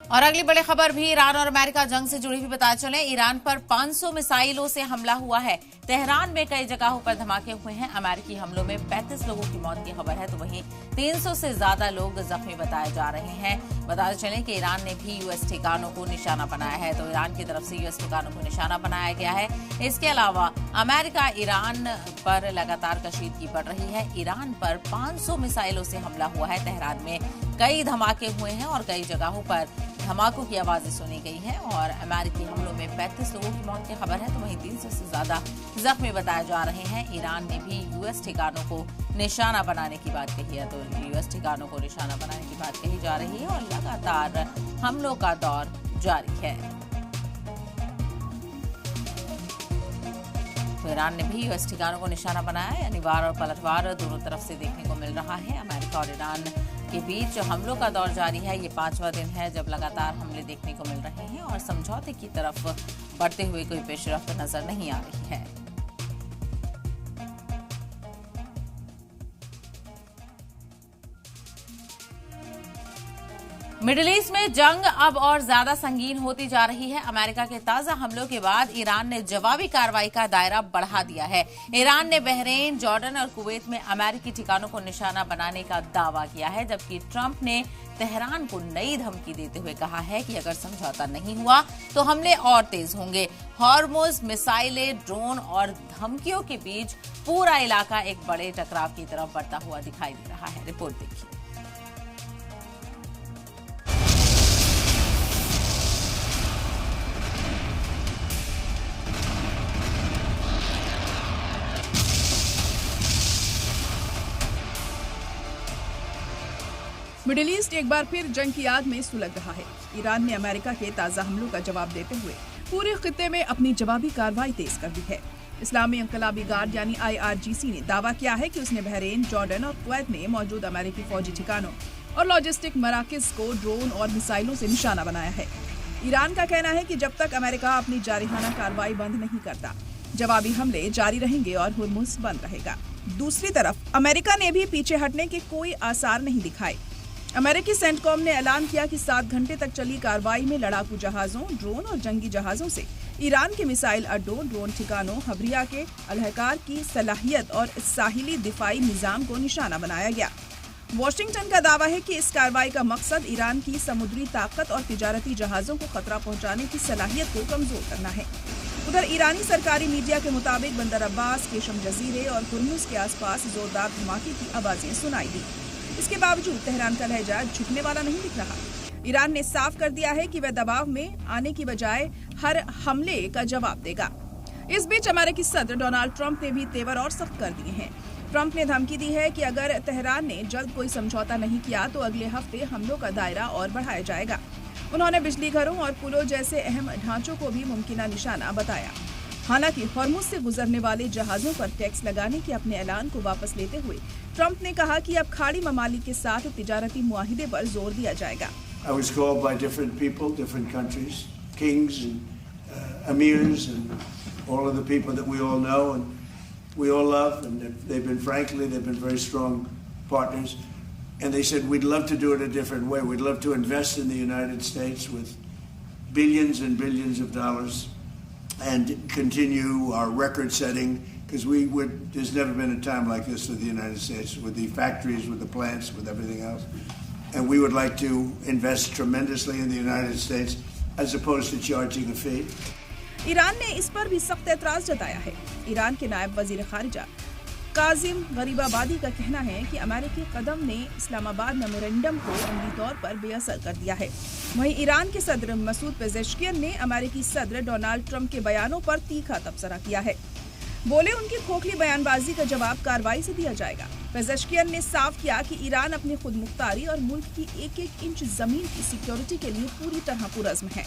और अगली बड़ी खबर भी ईरान और अमेरिका जंग से जुड़ी हुई बता चले। ईरान पर 500 मिसाइलों से हमला हुआ है। तेहरान में कई जगहों पर धमाके हुए हैं। अमेरिकी हमलों में 35 लोगों की मौत की खबर है, तो वहीं 300 से ज्यादा लोग जख्मी बताए जा रहे हैं। बताते चलें कि ईरान ने भी यूएस ठिकानों को निशाना बनाया है, तो ईरान की तरफ से यूएस ठिकानों को निशाना बनाया गया है। इसके अलावा अमेरिका ईरान पर लगातार कशीदगी बढ़ रही है। ईरान पर 500 मिसाइलों से हमला हुआ है। तेहरान में कई धमाके हुए हैं और कई जगहों पर धमाकों की आवाजें सुनी गई हैं और अमेरिकी हमलों में 35 लोगों की मौत की खबर है, तो वहीं 300 से ज्यादा जख्मी बताए जा रहे हैं। ईरान ने भी यूएस ठिकानों को निशाना बनाने की बात कही है, तो यूएस ठिकानों को निशाना बनाने की बात कही जा रही है और लगातार हमलों का दौर जारी है। तो ईरान ने भी यूएस ठिकानों को निशाना बनाया है, यानी वार और पलटवार दोनों तरफ से देखने को मिल रहा है। अमेरिका और ईरान के बीच जो हमलों का दौर जारी है, ये 5वां दिन है जब लगातार हमले देखने को मिल रहे हैं और समझौते की तरफ बढ़ते हुए कोई पेशरफ्त नजर नहीं आ रही है। मिडिल ईस्ट में जंग अब और ज्यादा संगीन होती जा रही है। अमेरिका के ताजा हमलों के बाद ईरान ने जवाबी कार्रवाई का दायरा बढ़ा दिया है। ईरान ने बहरीन, जॉर्डन और कुवैत में अमेरिकी ठिकानों को निशाना बनाने का दावा किया है, जबकि ट्रंप ने तेहरान को नई धमकी देते हुए कहा है कि अगर समझौता नहीं हुआ तो हमले और तेज होंगे। हॉर्मुज़, मिसाइलें, ड्रोन और धमकियों के बीच पूरा इलाका एक बड़े टकराव की तरफ बढ़ता हुआ दिखाई दे रहा है। रिपोर्ट देखिए। मिडिल ईस्ट एक बार फिर जंग की आग में सुलग रहा है। ईरान ने अमेरिका के ताजा हमलों का जवाब देते हुए पूरे खित्ते में अपनी जवाबी कार्रवाई तेज कर दी है। इस्लामी इंकलाबी गार्ड यानी IRGC ने दावा किया है कि उसने बहरीन, जॉर्डन और कुवैत में मौजूद अमेरिकी फौजी ठिकानों और लॉजिस्टिक मराकज को ड्रोन और मिसाइलों से निशाना बनाया है। ईरान का कहना है कि जब तक अमेरिका अपनी जारहाना कार्रवाई बंद नहीं करता, जवाबी हमले जारी रहेंगे और हुर्मुज़ बंद रहेगा। दूसरी तरफ अमेरिका ने भी पीछे हटने के कोई आसार नहीं दिखाए। अमेरिकी सेंटकॉम ने ऐलान किया कि 7 घंटे तक चली कार्रवाई में लड़ाकू जहाजों, ड्रोन और जंगी जहाजों से ईरान के मिसाइल अड्डों, ड्रोन ठिकानों, हबरिया के अलहकार की सलाहियत और साहिली दिफाई निजाम को निशाना बनाया गया। वाशिंगटन का दावा है कि इस कार्रवाई का मकसद ईरान की समुद्री ताकत और तिजारती जहाजों को खतरा पहुंचाने की सलाहियत को कमजोर करना है। उधर ईरानी सरकारी मीडिया के मुताबिक बंदर अब्बास, केशम जजीरे और हुर्मुज़ के आसपास जोरदार धमाके की आवाजें सुनाई दी। इसके बावजूद तेहरान का लहजा झुकने वाला नहीं दिख रहा। ईरान ने साफ कर दिया है कि वह दबाव में आने की बजाय हर हमले का जवाब देगा। इस बीच अमेरिकी सदर डोनाल्ड ट्रंप ने भी तेवर और सख्त कर दिए हैं। ट्रंप ने धमकी दी है कि अगर तेहरान ने जल्द कोई समझौता नहीं किया तो अगले हफ्ते हमलों का दायरा और बढ़ाया जाएगा। उन्होंने बिजली घरों और पुलों जैसे अहम ढांचों को भी मुमकिना निशाना बताया। हालांकि हॉर्मुज़ से गुजरने वाले जहाजों पर टैक्स लगाने के अपने ऐलान को वापस लेते हुए ट्रंप ने कहा कि अब खाड़ी ममालिक के साथ तिजारती मुआहिदे पर जोर दिया जाएगा। I was called by different people, different countries, kings and emirs and all of the people that we all know and we all love, and they've been very strong partners. And they said, we'd love to do it a different way. We'd love to invest in the United States with billions and billions of dollars and continue our record setting, because there's never been a time like this with the United States, with the factories, with the plants, with everything else. And we would like to invest tremendously in the United States as opposed to charging a fee. Iran ने इस पर भी सख्त एतराज जताया है। Iran के नायब वजीर खारिजा काजिम गरीबाबादी का कहना है कि अमेरिकी कदम ने इस्लामाबाद मेमोरेंडम को अमली तौर पर बेअसर कर दिया है। वहीं ईरान के सदर मसूद पेजेश्कियन ने अमेरिकी सदर डोनाल्ड ट्रंप के बयानों पर तीखा तबसरा किया है। बोले उनकी खोखली बयानबाजी का जवाब कार्रवाई से दिया जाएगा। पेजेश्कियन ने साफ किया कि ईरान अपनी खुद मुख्तारी और मुल्क की एक-एक इंच जमीन की सिक्योरिटी के लिए पूरी तरह पुरज़्म है।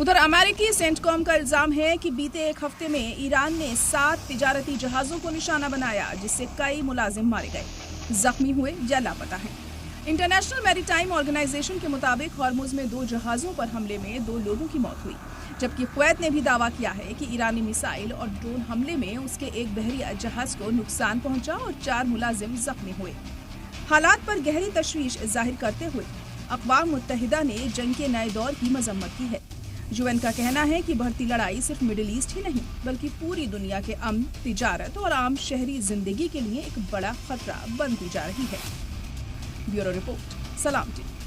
उधर अमेरिकी सेंटकॉम का इल्जाम है कि बीते एक हफ्ते में ईरान ने 7 तिजारती जहाजों को निशाना बनाया, जिससे कई मुलाजिम मारे गए, जख्मी हुए या लापता हैं। इंटरनेशनल मैरीटाइम ऑर्गेनाइजेशन के मुताबिक हॉर्मुज़ में 2 जहाजों पर हमले में 2 लोगों की मौत हुई। जबकि कुवैत ने भी दावा किया है कि ईरानी मिसाइल और ड्रोन हमले में उसके एक बहरिया जहाज को नुकसान पहुंचा और 4 मुलाजिम जख्मी हुए। हालात पर गहरी तशवीश जाहिर करते हुए अक़वाम मुत्तहिदा ने जंग के नए दौर की मजम्मत की है। यूएन का कहना है कि बढ़ती लड़ाई सिर्फ मिडिल ईस्ट ही नहीं बल्कि पूरी दुनिया के अमन, तिजारत और आम शहरी जिंदगी के लिए एक बड़ा खतरा बनती जा रही है। ब्यूरो रिपोर्ट, सलाम टीवी।